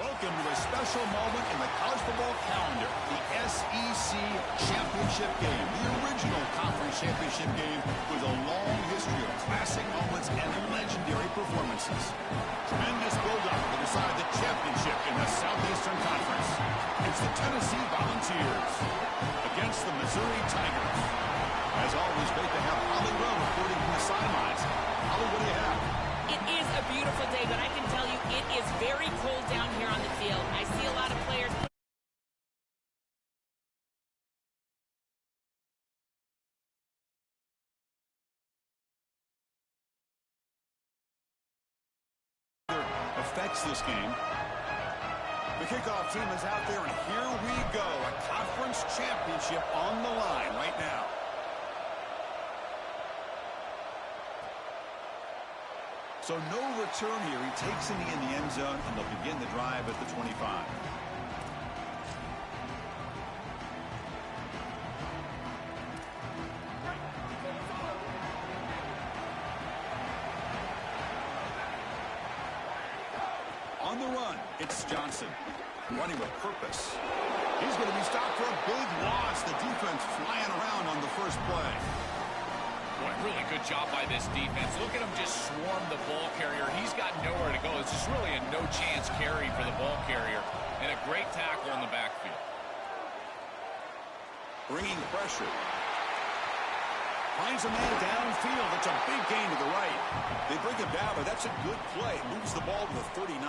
Welcome to a special moment in the college football calendar, the SEC Championship Game, the original conference championship game with a long history of classic moments and legendary performances. Tremendous build-up to decide the championship in the Southeastern Conference. It's the Tennessee Volunteers against the Missouri Tigers. As always, great to have Holly Rowe reporting from the sidelines. Holly, what do you have? It is a beautiful day, but I can tell you it is very cold down here on the field. I see a lot of players. Affects this game. The kickoff team is out there, and here we go. A conference championship on the line right now. So no return here. He takes it in the end zone, and they'll begin the drive at the 25. On the run, it's Johnson. Running with purpose. He's going to be stopped for a big loss. The defense flying around on the first play. Boy, really good job by this defense. Look at him just swarm the ball carrier. He's got nowhere to go. This is really a no-chance carry for the ball carrier. And a great tackle in the backfield. Bringing pressure. Finds a man downfield. It's a big gain to the right. They bring him down, but that's a good play. Moves the ball to the 39.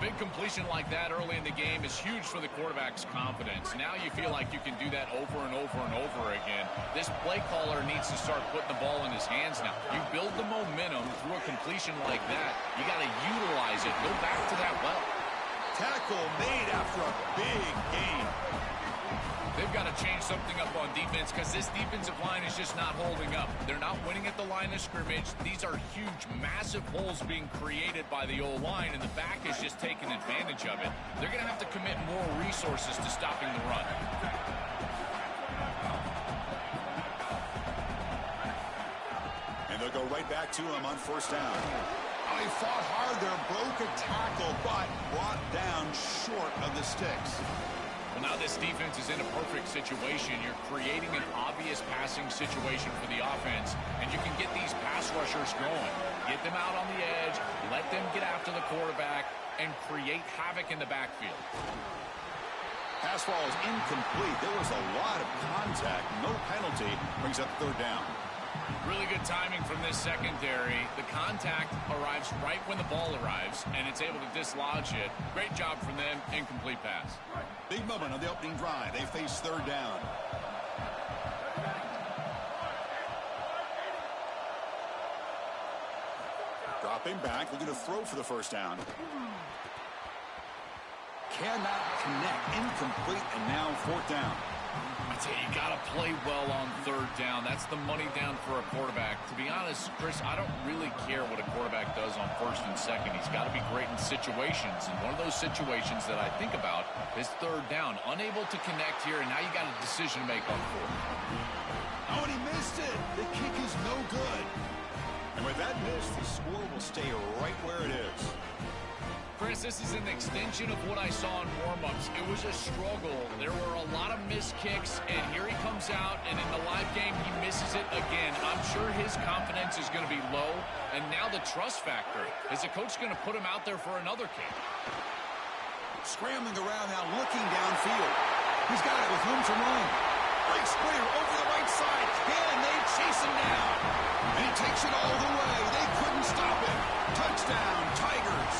Big completion like that early in the game is huge for the quarterback's confidence. Now you feel like you can do that over and over and over again. This play caller needs to start putting the ball in his hands now. You build the momentum through a completion like that. You got to utilize it. Go back to that well. Tackle made after a big gain. They've got to change something up on defense because this defensive line is just not holding up. They're not winning at the line of scrimmage. These are huge, massive holes being created by the O-line, and the back is just taking advantage of it. They're going to have to commit more resources to stopping the run. And they'll go right back to him on first down. Oh, he fought hard there, broke a tackle, but brought down short of the sticks. Well, now this defense is in a perfect situation. You're creating an obvious passing situation for the offense, and you can get these pass rushers going. Get them out on the edge, let them get after the quarterback, and create havoc in the backfield. Pass ball is incomplete. There was a lot of contact. No penalty. Brings up third down. Really good timing from this secondary. The contact arrives right when the ball arrives, and it's able to dislodge it. Great job from them. Incomplete pass. Big moment on the opening drive. They face third down. Dropping back, looking to throw for the first down. Cannot connect. Incomplete, and now fourth down. I tell you, you got to play well on third down. That's the money down for a quarterback. To be honest, Chris, I don't really care what a quarterback does on first and second. He's got to be great in situations. And one of those situations that I think about is third down. Unable to connect here, and now you got a decision to make on fourth. Oh, and he missed it. The kick is no good. And with that miss, the score will stay right where it is. Chris, this is an extension of what I saw in warm-ups. It was a struggle. There were a lot of missed kicks, and here he comes out, and in the live game, he misses it again. I'm sure his confidence is going to be low, and now the trust factor. Is the coach going to put him out there for another kick? Scrambling around now, looking downfield. He's got it with room to run. Breaks clear over the right side. Can they chase him down? And he takes it all the way. They couldn't stop him. Touchdown, Tigers.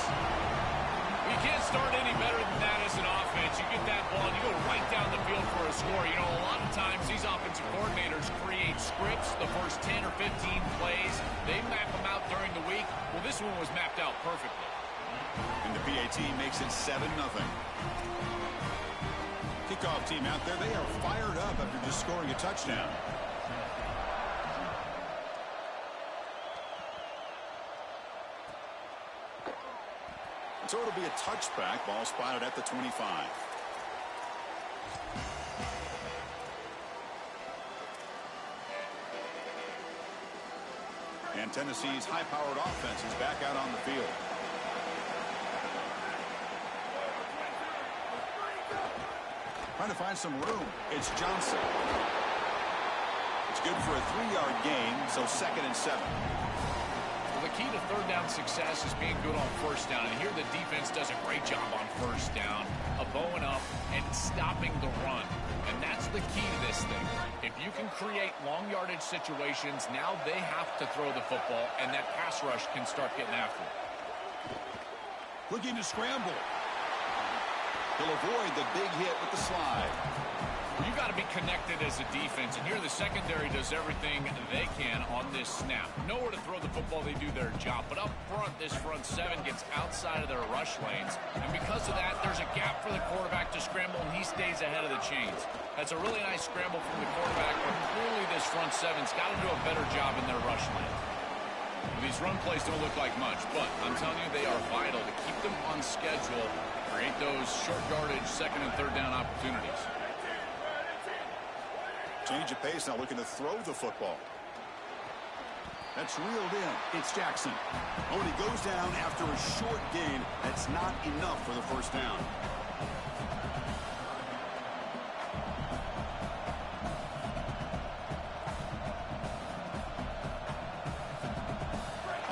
You can't start any better than that as an offense. You get that ball and you go right down the field for a score. You know, a lot of times these offensive coordinators create scripts, the first 10 or 15 plays. They map them out during the week. Well, this one was mapped out perfectly. And the PAT makes it 7-0. Kickoff team out there, they are fired up after just scoring a touchdown. So it'll be a touchback. Ball spotted at the 25. And Tennessee's high-powered offense is back out on the field. Trying to find some room. It's Johnson. It's good for a 3-yard gain, so 2nd and 7. Well, the key to third down success is being good on first down. And here the defense does a great job on first down of bowing up and stopping the run. And that's the key to this thing. If you can create long yardage situations, now they have to throw the football, and that pass rush can start getting after it. Looking to scramble. He'll avoid the big hit with the slide. You got to be connected as a defense, and here the secondary does everything they can on this snap. Nowhere to throw the football, they do their job. But up front, this front seven gets outside of their rush lanes, and because of that, there's a gap for the quarterback to scramble, and he stays ahead of the chains. That's a really nice scramble from the quarterback, but clearly this front seven's got to do a better job in their rush lane. These run plays don't look like much, but I'm telling you, they are vital to keep them on schedule, create those short yardage, 2nd and 3rd down opportunities. Change of pace now, looking to throw the football. That's reeled in. It's Jackson. Oh, and he goes down after a short gain. That's not enough for the first down.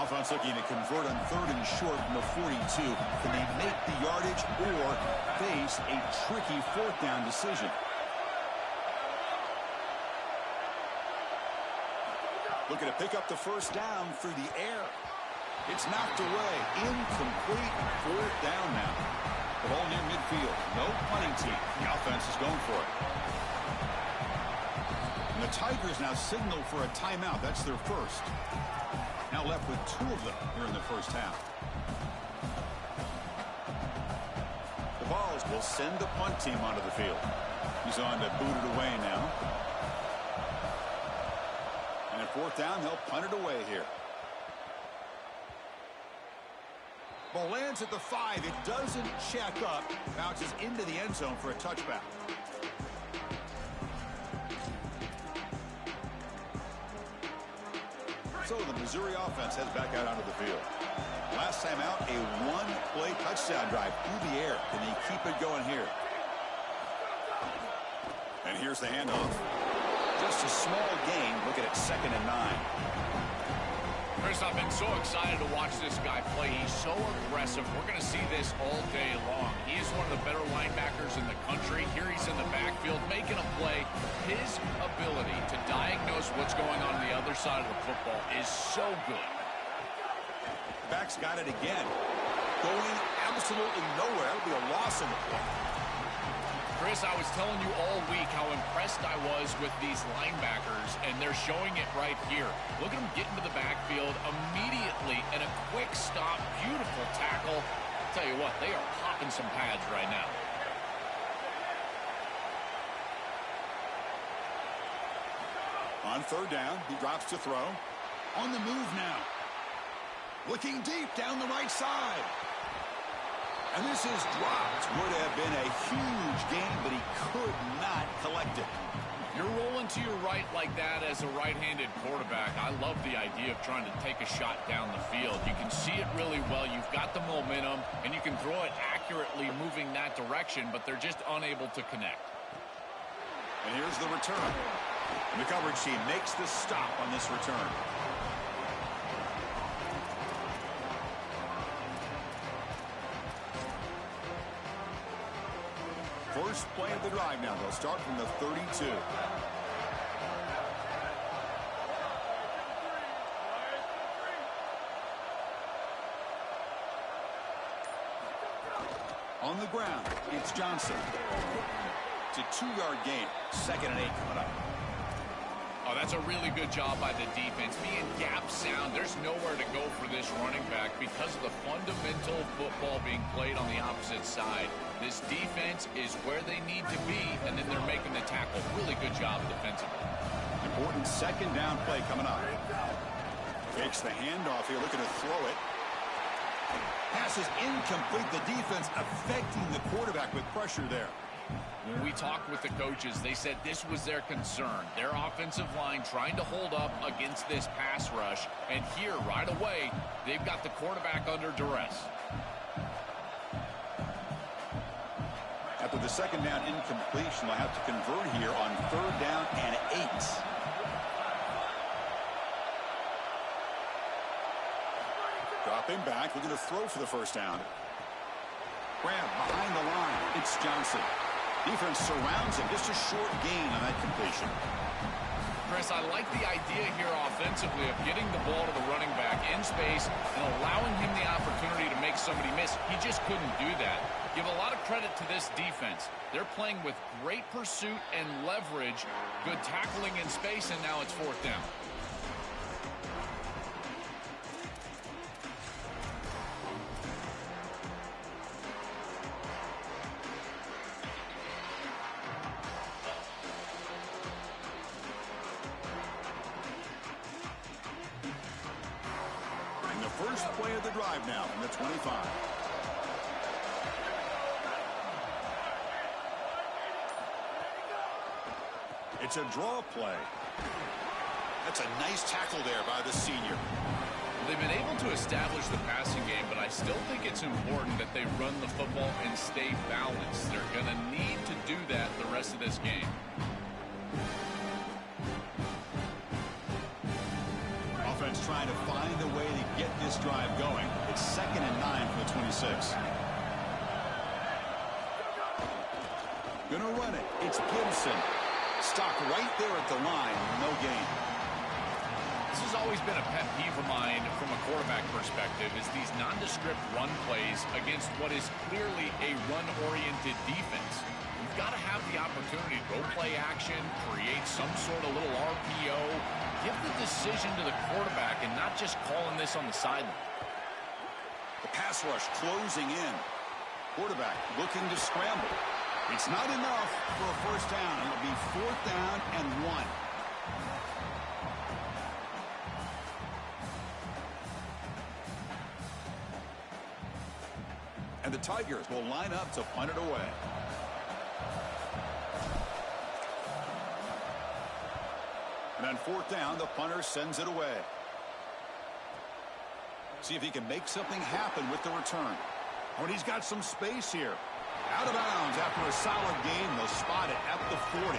Offense looking to convert on 3rd and short from the 42. Can they make the yardage or face a tricky 4th down decision? Looking to pick up the first down through the air. It's knocked away. Incomplete. 4th down now. The ball near midfield. No punting team. The offense is going for it. And the Tigers now signal for a timeout. That's their first. Now left with 2 of them here in the first half. The Vols will send the punt team onto the field. He's on to boot it away now. And at 4th down, they'll punt it away here. Ball lands at the 5. It doesn't check up. Bounces into the end zone for a touchback. So the Missouri offense heads back out onto the field. Last time out, a 1-play touchdown drive through the air. Can they keep it going here? And here's the handoff. Just a small gain. Looking at 2nd and 9. Chris, I've been so excited to watch this guy play. He's so aggressive. We're going to see this all day long. He is one of the better linebackers in the country. Here he's in the backfield making a play. His ability to diagnose what's going on the other side of the football is so good. Back's got it again. Going absolutely nowhere. That'll be a loss in the play. Chris, I was telling you all week how impressed I was with these linebackers, and they're showing it right here. Look at them get into the backfield immediately, and a quick stop, beautiful tackle. I'll tell you what, they are popping some pads right now. On 3rd down, he drops to throw. On the move now. Looking deep down the right side. And this is dropped. Would have been a huge gain, but he could not collect it. You're rolling to your right like that as a right-handed quarterback. I love the idea of trying to take a shot down the field. You can see it really well. You've got the momentum, and you can throw it accurately moving that direction, but they're just unable to connect. And here's the return. And the coverage team makes the stop on this return. First play of the drive now. They'll start from the 32. On the ground, it's Johnson. It's a 2-yard gain. 2nd and 8 coming up. Oh, that's a really good job by the defense. Being gap sound, there's nowhere to go for this running back because of the fundamental football being played on the opposite side. This defense is where they need to be, and then they're making the tackle. Really good job defensively. Important 2nd down play coming up. Makes the handoff here, looking to throw it. Pass is incomplete. The defense affecting the quarterback with pressure there. When we talked with the coaches, they said this was their concern. Their offensive line trying to hold up against this pass rush. And here, right away, they've got the quarterback under duress. At the With the second down incompletion, they'll have to convert here on 3rd down and 8. Dropping back, looking to throw for the first down. Grab behind the line. It's Johnson. Defense surrounds him. Just a short gain on that completion. Chris, I like the idea here offensively of getting the ball to the running back in space and allowing him the opportunity to make somebody miss. He just couldn't do that. Give a lot of credit to this defense. They're playing with great pursuit and leverage, good tackling in space, and now it's 4th down. First play of the drive now from the 25. It's a draw play. That's a nice tackle there by the senior. They've been able to establish the passing game, but I still think it's important that they run the football and stay balanced. They're going to need to do that the rest of this game. Offense trying to find a way to get this drive going. It's 2nd and 9 for the 26. Gonna run it. It's Gibson. Stopped right there at the line. No gain. This has always been a pet peeve of mine from a quarterback perspective, is these nondescript run plays against what is clearly a run-oriented defense. You've got to have the opportunity to go play action, create some sort of little RPO, give the decision to the quarterback and not just calling this on the sideline. The pass rush closing in. Quarterback looking to scramble. It's not enough for a first down. It'll be 4th down and 1. And the Tigers will line up to punt it away. And on 4th down, the punter sends it away. See if he can make something happen with the return. Oh, and he's got some space here. Out of bounds after a solid game. They'll spot it at the 40.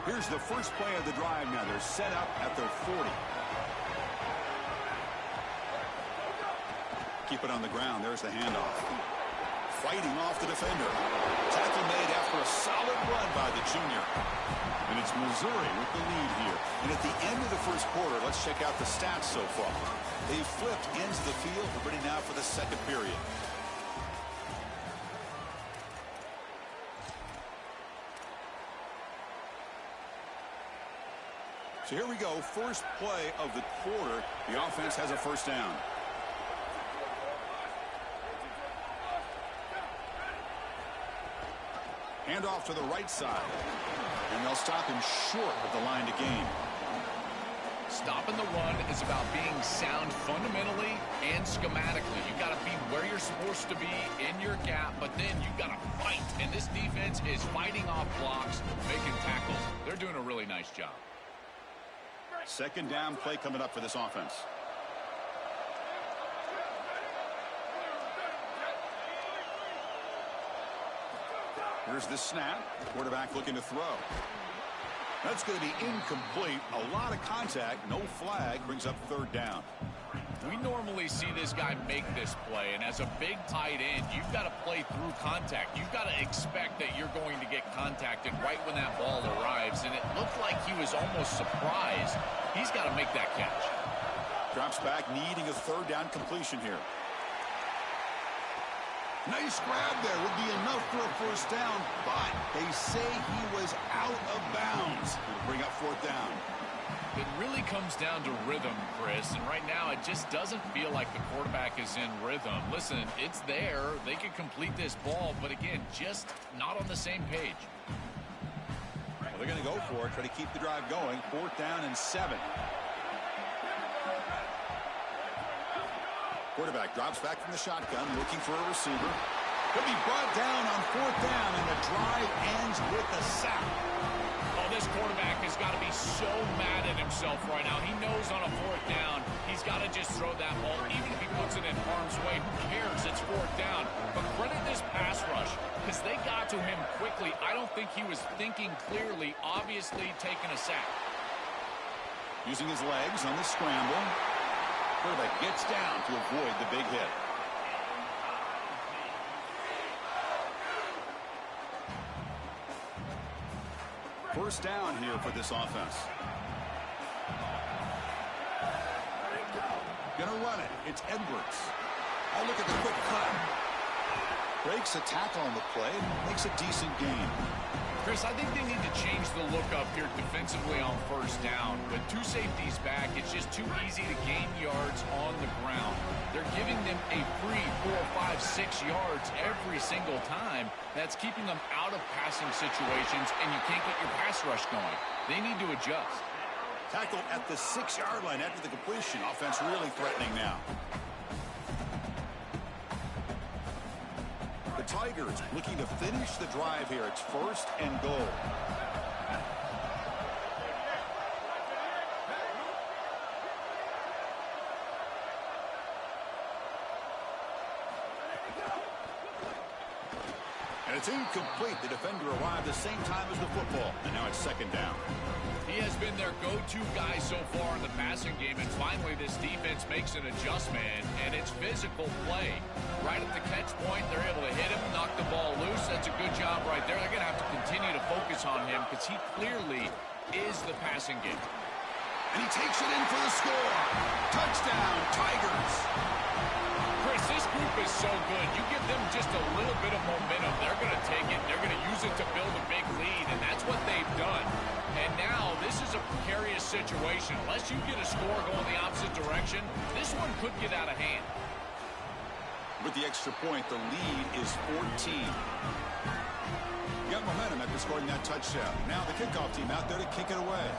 Here's the first play of the drive now. They're set up at their 40. Keep it on the ground. There's the handoff. Fighting off the defender. Tackle made after a solid run by the junior. And it's Missouri with the lead here. And at the end of the first quarter, let's check out the stats so far. They've flipped ends of the field. We're ready now for the second period. So here we go. First play of the quarter. The offense has a first down. Handoff to the right side. And they'll stop him short of the line to gain. Stopping the run is about being sound fundamentally and schematically. You've got to be where you're supposed to be in your gap, but then you've got to fight. And this defense is fighting off blocks, making tackles. They're doing a really nice job. Second down play coming up for this offense. Here's the snap. Quarterback looking to throw. That's going to be incomplete. A lot of contact. No flag. Brings up third down. We normally see this guy make this play, and as a big tight end, you've got to play through contact. You've got to expect that you're going to get contacted right when that ball arrives, and it looked like he was almost surprised. He's got to make that catch. Drops back, needing a third down completion here. Nice grab there. Would be enough for a first down, but they say he was out of bounds. It'll bring up fourth down. It really comes down to rhythm, Chris, and right now it just doesn't feel like the quarterback is in rhythm. Listen, it's there. They can complete this ball, but again, just not on the same page. Well, they're going to go for it, try to keep the drive going. Fourth down and 7. Quarterback drops back from the shotgun, looking for a receiver. Could be brought down on fourth down, and the drive ends with a sack. Oh, this This quarterback has got to be so mad at himself right now. He knows on a fourth down, he's got to just throw that ball. Even if he puts it in harm's way, who cares? It's fourth down. But credit this pass rush, because they got to him quickly. I don't think he was thinking clearly, obviously taking a sack. Using his legs on the scramble. Quarterback gets down to avoid the big hit. First down here for this offense. Gonna run it. It's Edwards. Oh, look at the quick cut. Breaks a tackle on the play. Makes a decent gain. Chris, I think they need to change the look up here defensively on first down. With two safeties back, it's just too easy to gain yards on the ground. They're giving them a free 4, 5, 6 yards every single time. That's keeping them out of passing situations, and you can't get your pass rush going. They need to adjust. Tackled at the 6-yard line after the completion. Offense really threatening now. The Tigers looking to finish the drive here. It's first and goal. And it's incomplete. The defender arrived the same time as the football. And now it's second down. He has been their go-to guy so far in the passing game, and finally this defense makes an adjustment, and it's physical play. Right at the catch point, they're able to hit him, knock the ball loose. That's a good job right there. They're going to have to continue to focus on him because he clearly is the passing game. And he takes it in for the score. Touchdown, Tigers. Chris, this group is so good. You give them just a little bit of momentum, they're going to take it. They're going to use it to build a big lead, and that's what they've done. And now this is a precarious situation. Unless you get a score going the opposite direction, this one could get out of hand. With the extra point, the lead is 14. You got momentum after scoring that touchdown. Now the kickoff team out there to kick it away.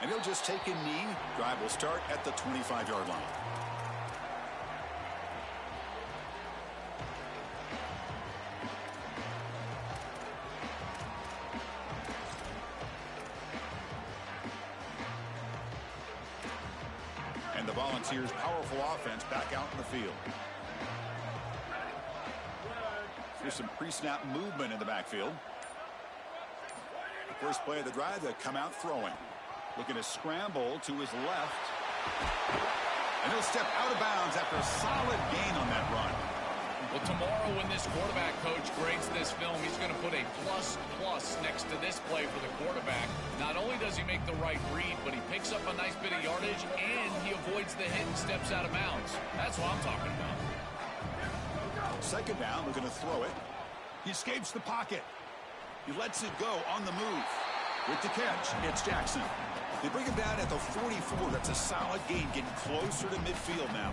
And he'll just take a knee. Drive will start at the 25-yard line. And the Volunteers' powerful offense back out in the field. Here's some pre-snap movement in the backfield. The first play of the drive, they come out throwing. Looking to scramble to his left. And he'll step out of bounds after a solid gain on that run. Well, tomorrow when this quarterback coach grades this film, he's going to put a plus next to this play for the quarterback. Not only does he make the right read, but he picks up a nice bit of yardage, and he avoids the hit and steps out of bounds. That's what I'm talking about. Second down, we're going to throw it. He escapes the pocket. He lets it go on the move. With the catch, it's Jackson. They bring him down at the 44. That's a solid gain, getting closer to midfield now.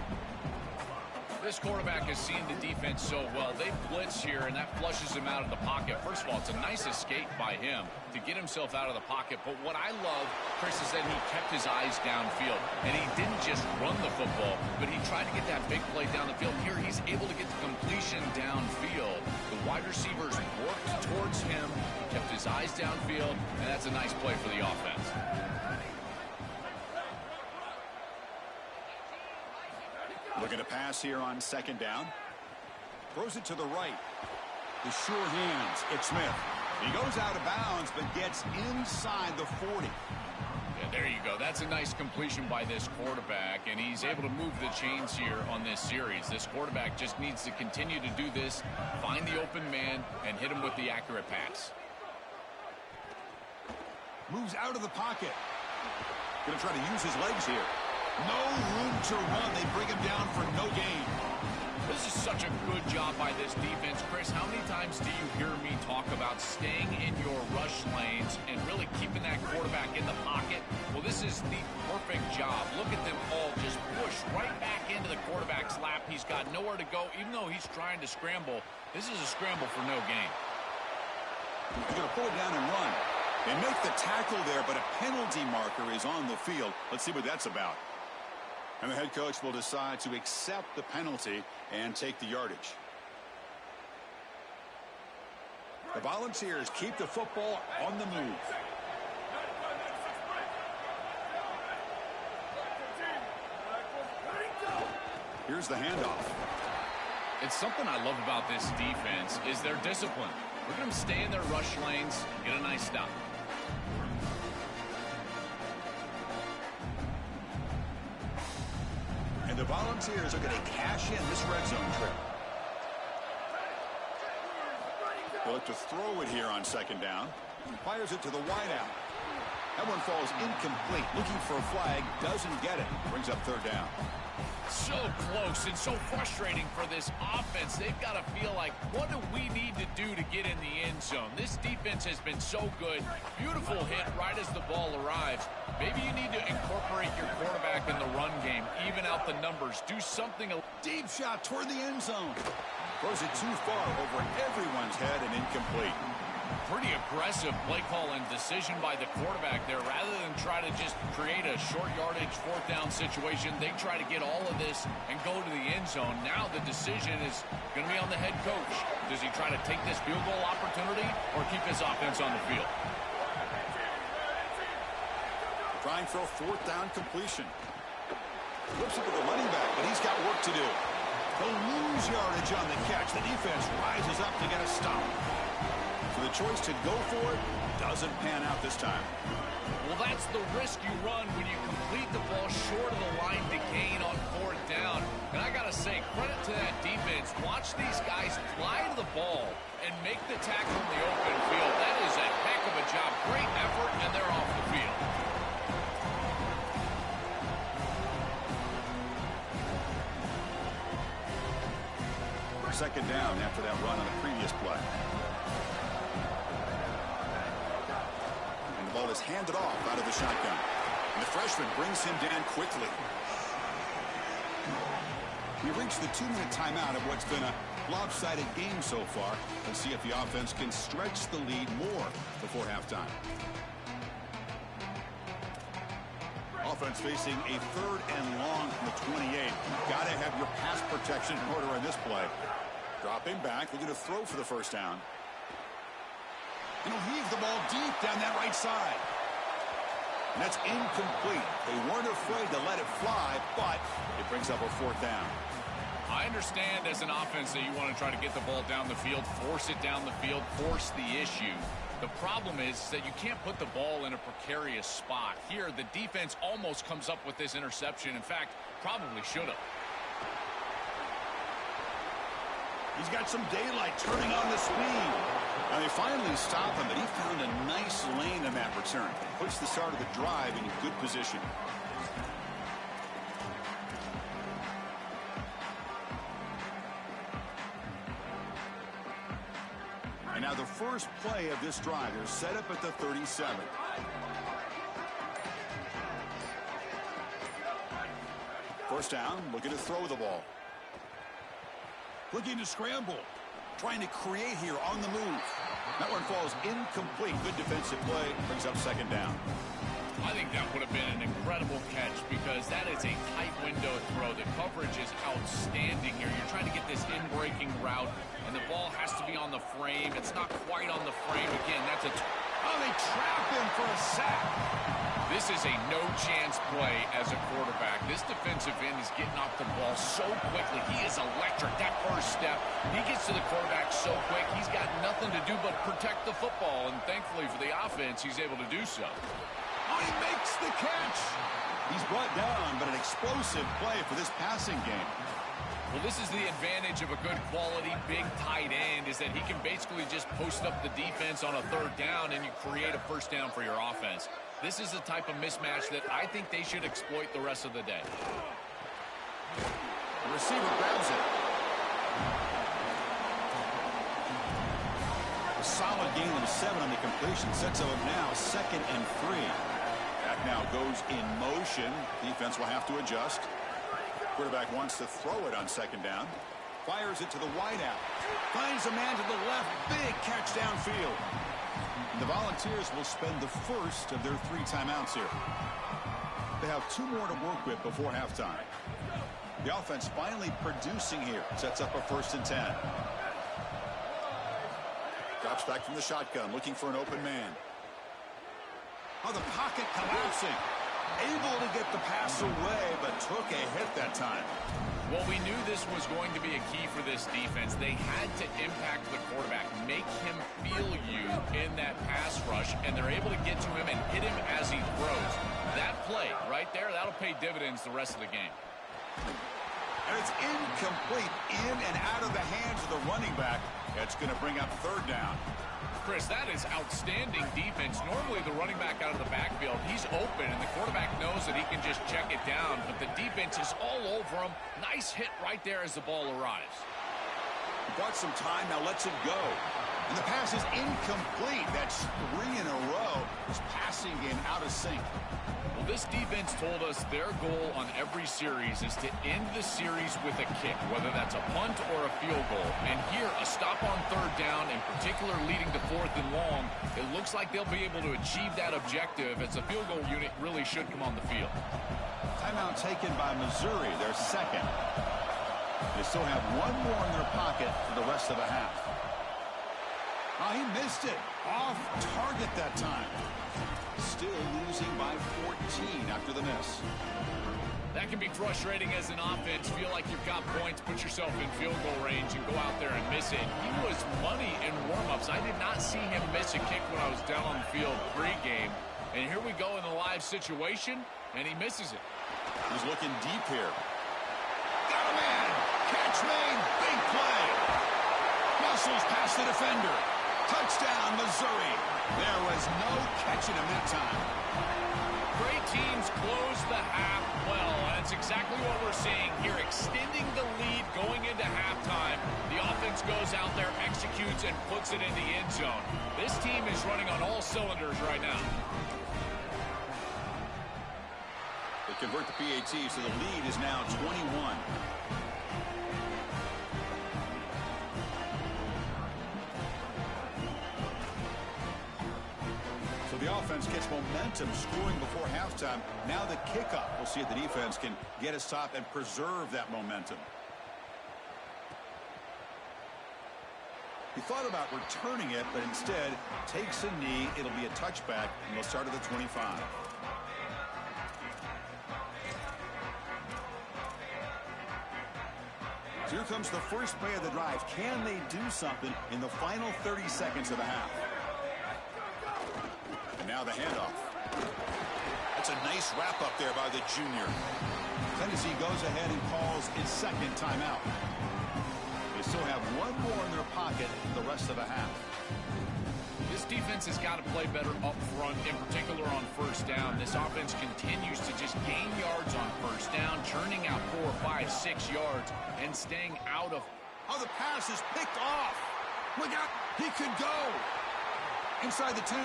This quarterback has seen the defense so well. They blitz here, and that flushes him out of the pocket. First of all, it's a nice escape by him to get himself out of the pocket. But what I love, Chris, is that he kept his eyes downfield. And he didn't just run the football, but he tried to get that big play down the field. Here, he's able to get the completion downfield. The wide receivers worked towards him, kept his eyes downfield, and that's a nice play for the offense. Looking to pass here on second down. Throws it to the right. The sure hands. It's Smith. He goes out of bounds, but gets inside the 40. Yeah, there you go. That's a nice completion by this quarterback, and he's able to move the chains here on this series. This quarterback just needs to continue to do this, find the open man, and hit him with the accurate pass. Moves out of the pocket. Going to try to use his legs here. No room to run. They bring him down for no gain. This is such a good job by this defense. Chris, how many times do you hear me talk about staying in your rush lanes and really keeping that quarterback in the pocket? Well, this is the perfect job. Look at them all just push right back into the quarterback's lap. He's got nowhere to go. Even though he's trying to scramble, this is a scramble for no gain. He's going to pull it down and run. They make the tackle there, but a penalty marker is on the field. Let's see what that's about. And the head coach will decide to accept the penalty and take the yardage. The Volunteers keep the football on the move. Here's the handoff. It's something I love about this defense is their discipline. Look at them stay in their rush lanes, get a nice stop. And the Volunteers are going to cash in this red zone trip. They'll look to throw it here on second down. Fires it to the wideout. That one falls incomplete. Looking for a flag, doesn't get it. Brings up third down. So close and so frustrating for this offense. They've got to feel like, what do we need to do to get in the end zone? This defense has been so good. Beautiful hit right as the ball arrives. Maybe you need to incorporate your quarterback in the run game, even out the numbers. Do something. Deep shot toward the end zone. Throws it too far over everyone's head and incomplete. Pretty aggressive play call and decision by the quarterback there. Rather than try to just create a short yardage fourth down situation, they try to get all of this and go to the end zone. Now the decision is going to be on the head coach. Does he try to take this field goal opportunity or keep his offense on the field? Trying for a fourth down completion. Flips it to the running back, but he's got work to do. They'll lose yardage on the catch. The defense rises up to get a stop. So the choice to go for it doesn't pan out this time. Well, that's the risk you run when you complete the ball short of the line to gain on fourth down. And I got to say, credit to that defense. Watch these guys fly to the ball and make the tackle in the open field. That is a heck of a job. Great effort, and they're off the field. Second down after that run on the previous play. And the ball is handed off out of the shotgun. And the freshman brings him down quickly. We reached the 2-minute timeout of what's been a lopsided game so far. Let's see if the offense can stretch the lead more before halftime. Offense facing a third and long from the 28. Got to have your pass protection in order on this play. Dropping back, looking to throw for the first down. And he'll heave the ball deep down that right side. And that's incomplete. They weren't afraid to let it fly, but it brings up a fourth down. I understand as an offense that you want to try to get the ball down the field, force it down the field, force the issue. The problem is that you can't put the ball in a precarious spot. Here, the defense almost comes up with this interception. In fact, probably should have. He's got some daylight turning on the speed. Now they finally stop him, but he found a nice lane in that return. Puts the start of the drive in a good position. And now the first play of this drive is set up at the 37. First down, looking to throw the ball. Looking to scramble. Trying to create here on the move. That one falls incomplete. Good defensive play. Brings up second down. I think that would have been an incredible catch because that is a tight window throw. The coverage is outstanding here. You're trying to get this in-breaking route, and the ball has to be on the frame. It's not quite on the frame. Again, that's a... Oh, they trap him for a sack. This is a no-chance play as a quarterback. This defensive end is getting off the ball so quickly. He is electric. That first step, he gets to the quarterback so quick, he's got nothing to do but protect the football, and thankfully for the offense, he's able to do so. Oh, he makes the catch. He's brought down, but an explosive play for this passing game. Well, this is the advantage of a good quality big tight end is that he can basically just post up the defense on a third down and you create a first down for your offense. This is the type of mismatch that I think they should exploit the rest of the day. The receiver grabs it. A solid gain of 7 on the completion sets up now 2nd and 3. That now goes in motion. Defense will have to adjust. Quarterback wants to throw it on second down. Fires it to the wideout. Finds a man to the left. Big catch downfield. And the Volunteers will spend the first of their 3 timeouts here. They have 2 more to work with before halftime. The offense finally producing here. Sets up a 1st and 10. Drops back from the shotgun, looking for an open man. Oh, the pocket collapsing. Able to get the pass away, but took a hit that time. Well, we knew this was going to be a key for this defense. They had to impact the quarterback, make him feel you in that pass rush, and they're able to get to him and hit him as he throws. That play right there, that'll pay dividends the rest of the game. And it's incomplete, in and out of the hands of the running back. It's going to bring up third down. Chris, that is outstanding defense. Normally the running back out of the backfield, he's open, and the quarterback knows that he can just check it down, but the defense is all over him. Nice hit right there as the ball arrives. Bought some time, now lets it go. And the pass is incomplete. That's 3 in a row. His passing game out of sync. Well, this defense told us their goal on every series is to end the series with a kick, whether that's a punt or a field goal. And here, a stop on third down, in particular leading to 4th and long, it looks like they'll be able to achieve that objective as the field goal unit really should come on the field. Timeout taken by Missouri, their second. They still have one more in their pocket for the rest of the half. Oh, he missed it. Off target that time. Still losing by 14 after the miss. That can be frustrating as an offense. Feel like you've got points, put yourself in field goal range, and go out there and miss it. He was money in warm-ups. I did not see him miss a kick when I was down on the field pre-game. And here we go in the live situation, and he misses it. He's looking deep here. Got a man. Catch made. Big play. Muscles past the defender. Touchdown, Missouri. There was no catching him that time. Great teams close the half well, and it's exactly what we're seeing here, extending the lead going into halftime. The offense goes out there, executes, and puts it in the end zone. This team is running on all cylinders right now. They convert the PAT, so the lead is now 21. So the offense gets momentum, scoring before halftime. Now the kickoff. We'll see if the defense can get a stop and preserve that momentum. He thought about returning it, but instead takes a knee. It'll be a touchback, and they'll start at the 25. So here comes the first play of the drive. Can they do something in the final 30 seconds of the half? And now the handoff. That's a nice wrap up there by the junior. Tennessee goes ahead and calls its second timeout. They still have one more in their pocket the rest of the half. This defense has got to play better up front, in particular on first down. This offense continues to just gain yards on first down, churning out 4, 5, 6 yards, and staying out of... Oh, the pass is picked off. Look out. He could go. Inside the 10.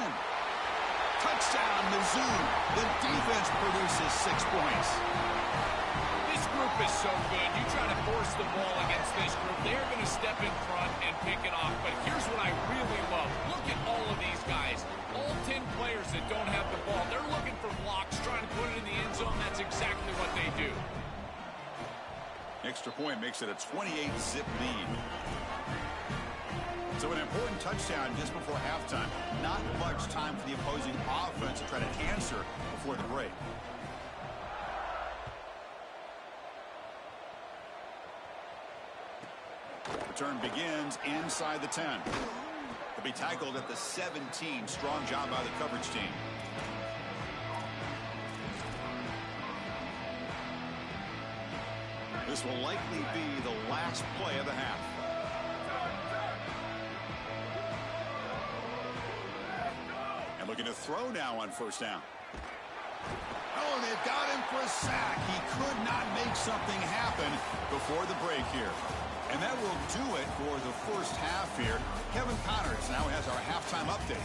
Touchdown, Mizzou. The defense produces 6 points. This group is so good. You try to force the ball against this group, they're going to step in front and pick it off. But here's what I really love. Look at all of these guys. All 10 players that don't have the ball. They're looking for blocks, trying to put it in the end zone. That's exactly what they do. Extra point makes it a 28-zip lead. So an important touchdown just before halftime. Not much time for the opposing offense to try to answer before the break. Return begins inside the 10. He'll be tackled at the 17. Strong job by the coverage team. This will likely be the last play of the half. And looking to throw now on first down. Oh, they've got him for a sack. He could not make something happen before the break here. And that will do it for the first half here. Kevin Connors now has our halftime update.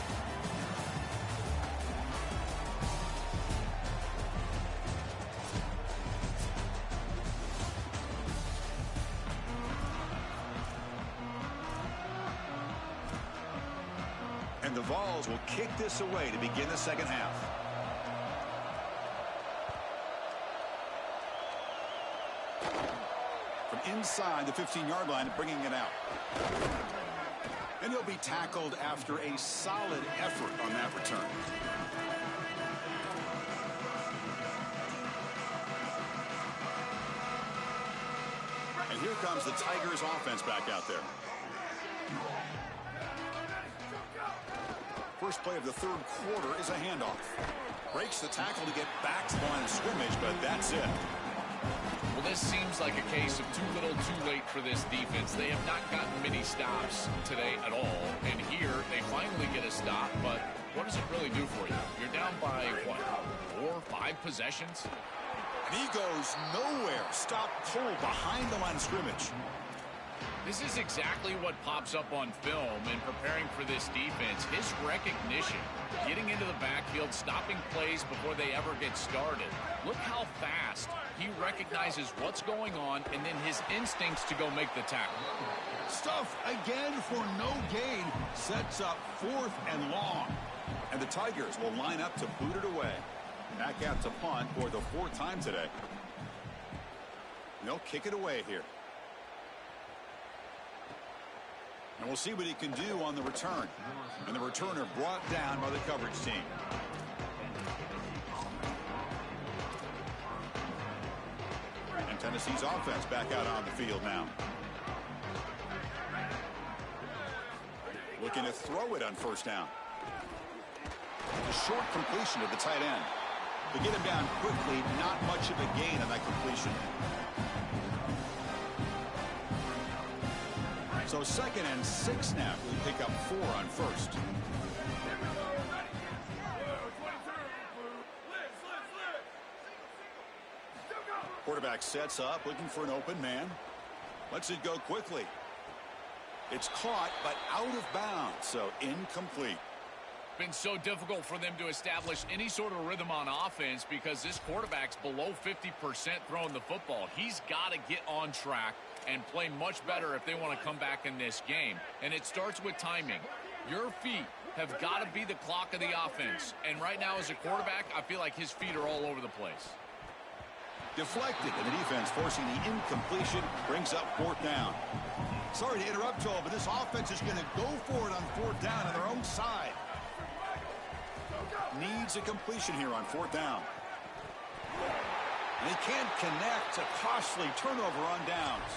And the Vols will kick this away to begin the second half. From inside the 15-yard line, bringing it out. And he'll be tackled after a solid effort on that return. And here comes the Tigers offense back out there. First play of the third quarter is a handoff. Breaks the tackle to get back to the line of scrimmage, but that's it. Well, this seems like a case of too little too late for this defense. They have not gotten many stops today at all. And here they finally get a stop, but what does it really do for you? You're down by, what, 4 or 5 possessions? And he goes nowhere. Stop cold behind the line of scrimmage. This is exactly what pops up on film in preparing for this defense. His recognition, getting into the backfield, stopping plays before they ever get started. Look how fast he recognizes what's going on, and then his instincts to go make the tackle. Stuff again for no gain. Sets up 4th and long. And the Tigers will line up to boot it away. Back out to punt for the 4th time today. And they'll kick it away here. And we'll see what he can do on the return. And the returner brought down by the coverage team. And Tennessee's offense back out on the field now. Looking to throw it on first down. A short completion to the tight end. To get him down quickly, not much of a gain on that completion. So 2nd and 6 now. We pick up 4 on first. Quarterback sets up, looking for an open man. Lets it go quickly. It's caught, but out of bounds, so incomplete. Been so difficult for them to establish any sort of rhythm on offense because this quarterback's below 50% throwing the football. He's got to get on track and play much better if they want to come back in this game. And it starts with timing. Your feet have got to be the clock of the offense. And right now as a quarterback, I feel like his feet are all over the place. Deflected, and the defense forcing the incompletion brings up 4th down. Sorry to interrupt, Joel, but this offense is going to go for it on 4th down on their own side. Needs a completion here on 4th down. And he can't connect. A costly turnover on downs.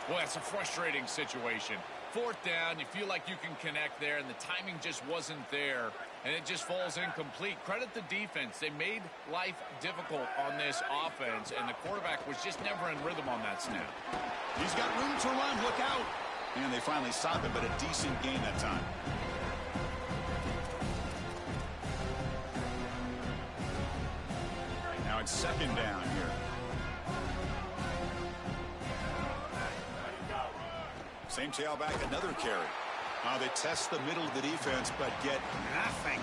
Well, that's a frustrating situation. 4th down, you feel like you can connect there, and the timing just wasn't there, and it just falls incomplete. Credit the defense. They made life difficult on this offense, and the quarterback was just never in rhythm on that snap. He's got room to run. Look out. And they finally stopped it, but a decent gain that time. Now it's 2nd down here. Same tailback, another carry. They test the middle of the defense, but get nothing.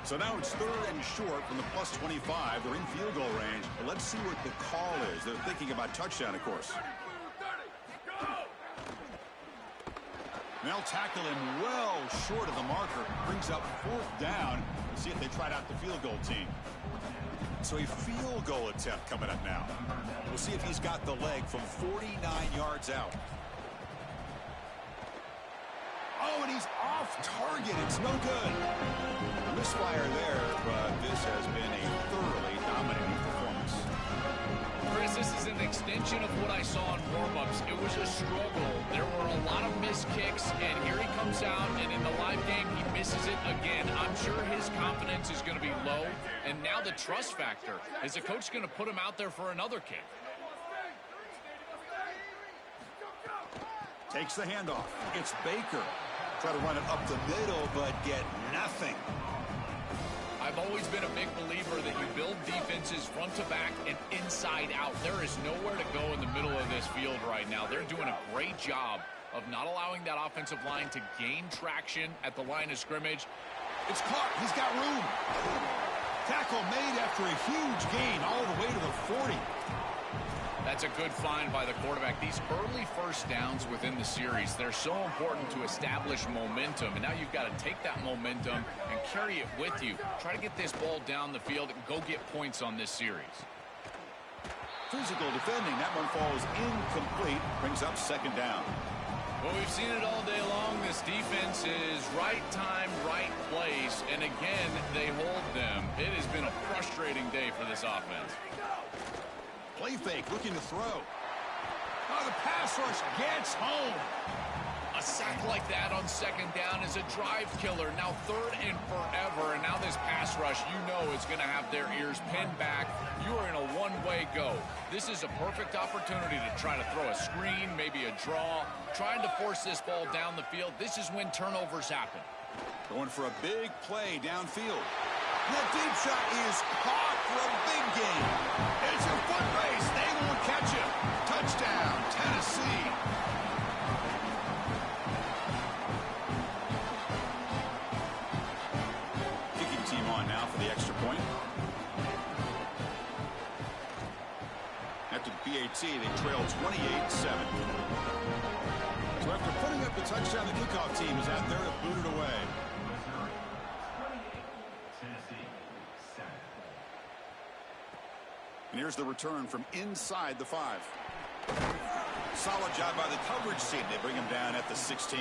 So now it's 3rd and short from the +25. They're in field goal range. But let's see what the call is. They're thinking about touchdown, of course. They'll tackle him well short of the marker. Brings up 4th down. We'll see if they tried out the field goal team. So a field goal attempt coming up now. We'll see if he's got the leg from 49 yards out. Oh, and he's off target. It's no good. Misfire there, but this has been a thoroughly dominating performance. Chris, this is an extension of what I saw in warm-ups. It was a struggle. There were a lot of missed kicks, and here he comes out, and in the live game, he misses it again. I'm sure his confidence is going to be low, and now the trust factor. Is the coach going to put him out there for another kick? Takes the handoff. It's Baker. Try to run it up the middle, but get nothing. I've always been a big believer that you build defenses front to back and inside out. There is nowhere to go in the middle of this field right now. They're doing a great job of not allowing that offensive line to gain traction at the line of scrimmage. It's caught. He's got room. Tackle made after a huge gain all the way to the 40. That's a good find by the quarterback. These early first downs within the series, they're so important to establish momentum. And now you've got to take that momentum and carry it with you. Try to get this ball down the field and go get points on this series. Physical defending. That one falls incomplete. Brings up second down. Well, we've seen it all day long. This defense is right time, right place. And again, they hold them. It has been a frustrating day for this offense. Play fake, looking to throw. Oh, the pass rush gets home. A sack like that on second down is a drive killer. Now third and forever, and now this pass rush, you know, is going to have their ears pinned back. You are in a one-way go. This is a perfect opportunity to try to throw a screen, maybe a draw, trying to force this ball down the field. This is when turnovers happen. Going for a big play downfield. That deep shot is caught for a big gain. It's a foot race. They won't catch him. Touchdown, Tennessee. Kicking team on now for the extra point. After the PAT, they trail 28-7. So after putting up the touchdown, the kickoff team is out there to boot it away. And here's the return from inside the 5. Solid job by the coverage team. They bring him down at the 16.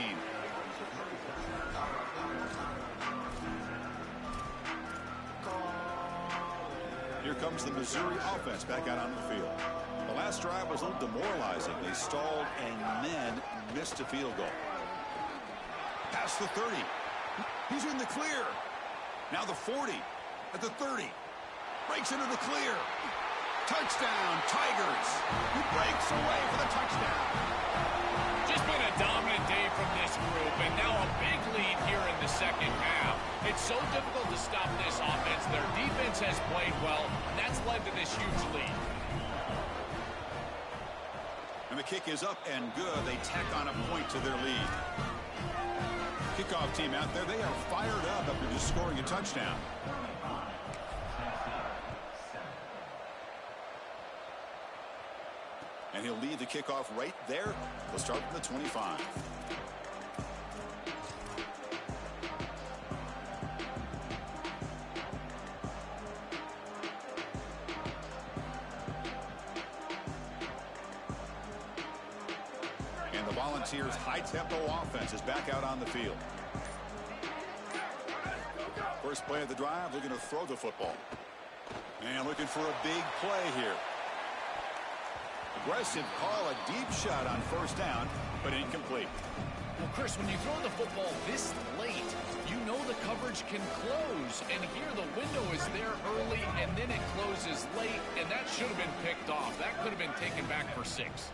Here comes the Missouri offense back out on the field. The last drive was a little demoralizing. They stalled and then missed a field goal. Past the 30. He's in the clear. Now the 40 at the 30. Breaks into the clear. Touchdown, Tigers. He breaks away for the touchdown. Just been a dominant day from this group, and now a big lead here in the second half. It's so difficult to stop this offense. Their defense has played well, and that's led to this huge lead. And the kick is up and good. They tack on a point to their lead. Kickoff team out there, they are fired up after just scoring a touchdown. And he'll lead the kickoff right there. We'll start from the 25. And the Volunteers' high-tempo offense is back out on the field. First play of the drive, looking to throw the football. And looking for a big play here. Aggressive call, a deep shot on first down, but incomplete. Well, Chris, when you throw the football this late, you know the coverage can close. And here the window is there early, and then it closes late, and that should have been picked off. That could have been taken back for 6.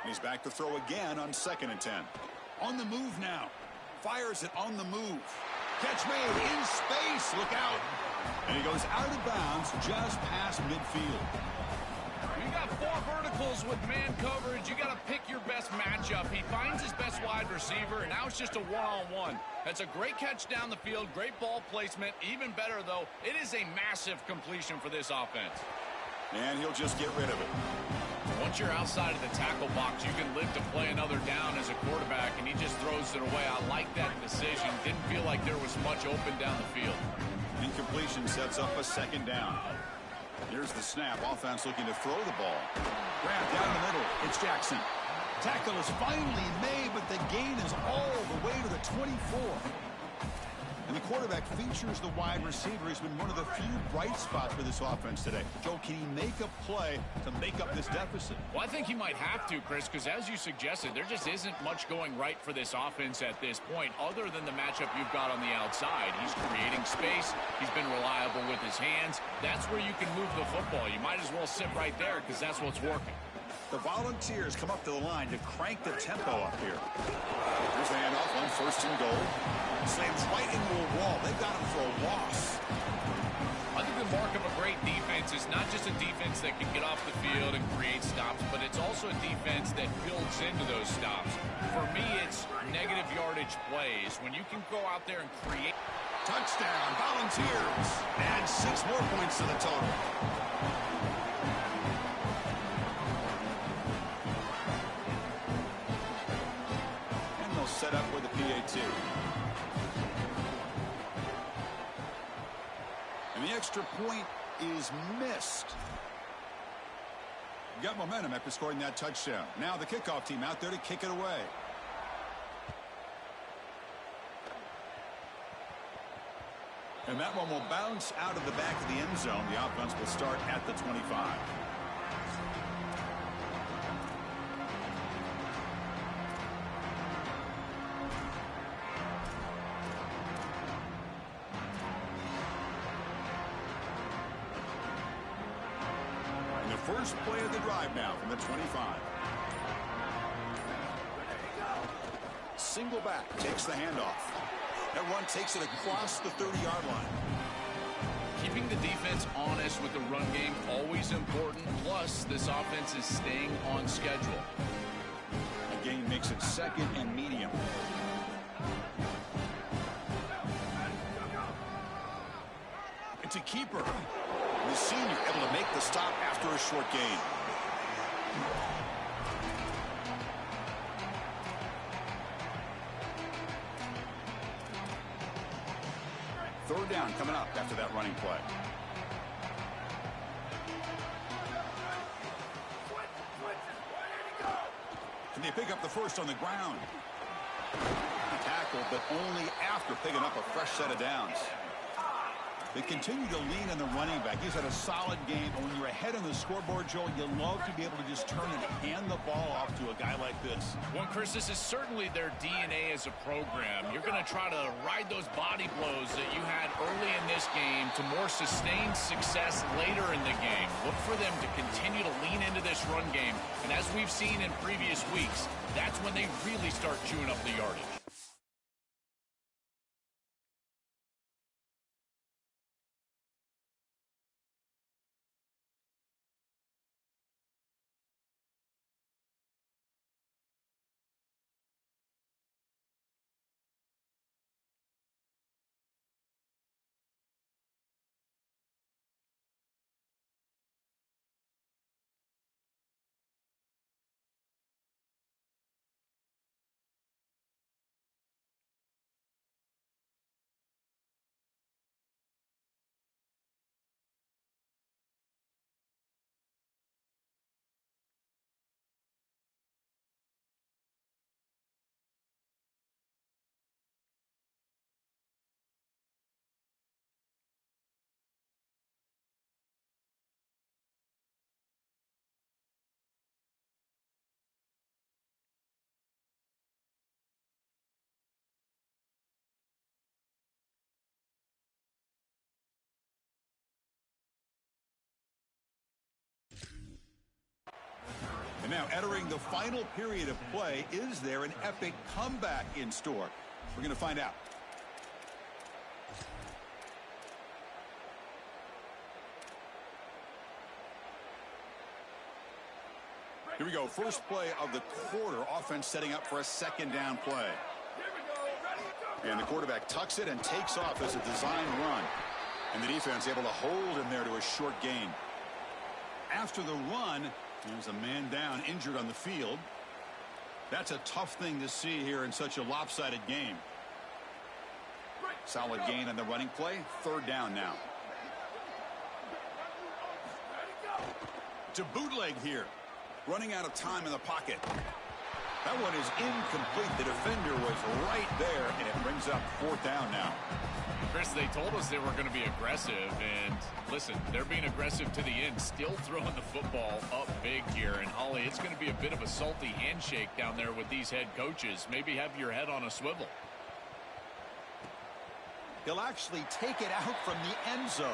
He's back to throw again on 2nd and 10. On the move now. Fires it on the move. Catch made in space. Look out. And he goes out of bounds just past midfield. You got 4 verticals with man coverage. You got to pick your best matchup. He finds his best wide receiver, and now it's just a one-on-one. That's a great catch down the field, great ball placement. Even better, though, it is a massive completion for this offense. And he'll just get rid of it. Once you're outside of the tackle box, you can live to play another down as a quarterback, and he just throws it away. I like that decision. Didn't feel like there was much open down the field. Incompletion sets up a 2nd down. Here's the snap. Offense looking to throw the ball. Grab down the middle. It's Jackson. Tackle is finally made, but the gain is all the way to the 24. And the quarterback features the wide receiver. He's been one of the few bright spots for this offense today. Joe, can he make a play to make up this deficit? Well, I think he might have to, Chris, because as you suggested, there just isn't much going right for this offense at this point, other than the matchup you've got on the outside. He's creating space. He's been reliable with his hands. That's where you can move the football. You might as well sit right there because that's what's working. The Volunteers come up to the line to crank the tempo up here. Here's the handoff on 1st and goal. Slams right into a wall. They've got him for a loss. I think the mark of a great defense is not just a defense that can get off the field and create stops, but it's also a defense that builds into those stops. For me, it's negative yardage plays. When you can go out there and create. Touchdown, Volunteers. Add 6 more points to the total. And they'll set up with a PAT. And the extra point is missed. Got momentum after scoring that touchdown. Now the kickoff team out there to kick it away. And that one will bounce out of the back of the end zone. The offense will start at the 25. And the first play of the drive now from the 25. Single back takes the handoff. That run takes it across the 30-yard line. Keeping the defense honest with the run game, always important. Plus, this offense is staying on schedule. The gain makes it 2nd and medium. It's a keeper. The senior able to make the stop after a short gain. Third down coming up after that running play. Can they pick up the first on the ground? Tackle, but only after picking up a fresh set of downs. They continue to lean on the running back. He's had a solid game. And when you're ahead on the scoreboard, Joel, you love to be able to just turn and hand the ball off to a guy like this. Well, Chris, this is certainly their DNA as a program. You're going to try to ride those body blows that you had early in this game to more sustained success later in the game. Look for them to continue to lean into this run game. And as we've seen in previous weeks, that's when they really start chewing up the yardage. And now entering the final period of play, is there an epic comeback in store? We're going to find out. Here we go. First play of the quarter. Offense setting up for a 2nd down play. And the quarterback tucks it and takes off as a design run. And the defense able to hold him there to a short gain. After the run, there's a man down, injured on the field. That's a tough thing to see here in such a lopsided game. Solid gain on the running play. 3rd down now. To bootleg here. Running out of time in the pocket. That one is incomplete. The defender was right there, and it brings up 4th down now. Chris, they told us they were going to be aggressive, and listen, they're being aggressive to the end, still throwing the football up big here. And Holly, it's going to be a bit of a salty handshake down there with these head coaches. Maybe have your head on a swivel. He'll actually take it out from the end zone.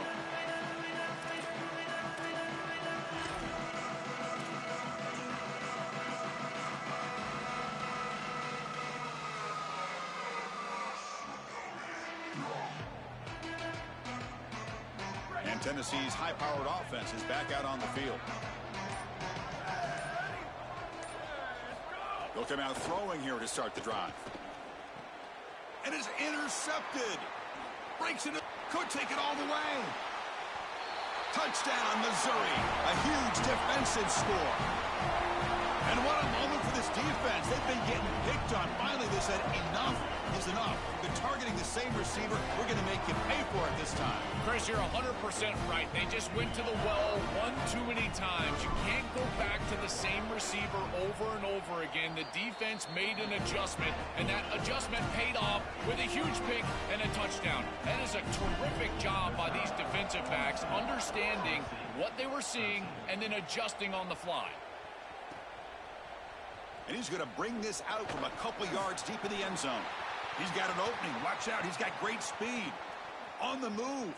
And Tennessee's high-powered offense is back out on the field. They'll come out throwing here to start the drive. And it's intercepted. Breaks it. Could take it all the way. Touchdown, Missouri. A huge defensive score. And what a moment for this defense. They've been getting picked on. Finally, they said enough is enough. They're targeting the same receiver. We're going to make you pay for it this time. Chris, you're 100% right. They just went to the well one too many times. You can't go back to the same receiver over and over again. The defense made an adjustment, and that adjustment paid off with a huge pick and a touchdown. That is a terrific job by these defensive backs, understanding what they were seeing and then adjusting on the fly. And he's going to bring this out from a couple yards deep in the end zone. He's got an opening. Watch out. He's got great speed. On the move.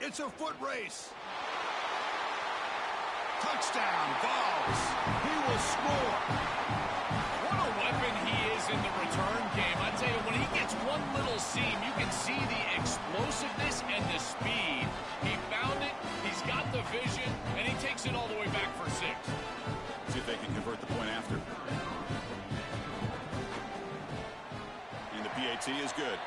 It's a foot race. Touchdown, Vols. He will score. What a weapon he is in the return game. I tell you, when he gets one little seam, you can see the explosiveness and the speed. He found it. He's got the vision, and he takes it all the way back for 6. See if they can convert the point after. And the PAT is good.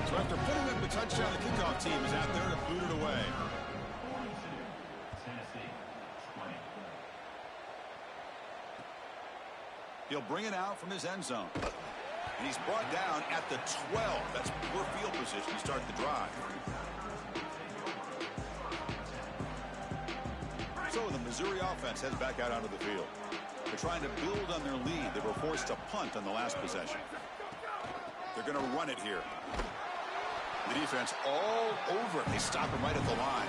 So after putting up the touchdown, the kickoff team is out there to boot it away. He'll bring it out from his end zone. And he's brought down at the 12. That's poor field position to start the drive. So the Missouri offense heads back out onto the field. They're trying to build on their lead. They were forced to punt on the last possession. They're going to run it here. The defense all over it. They stop him right at the line.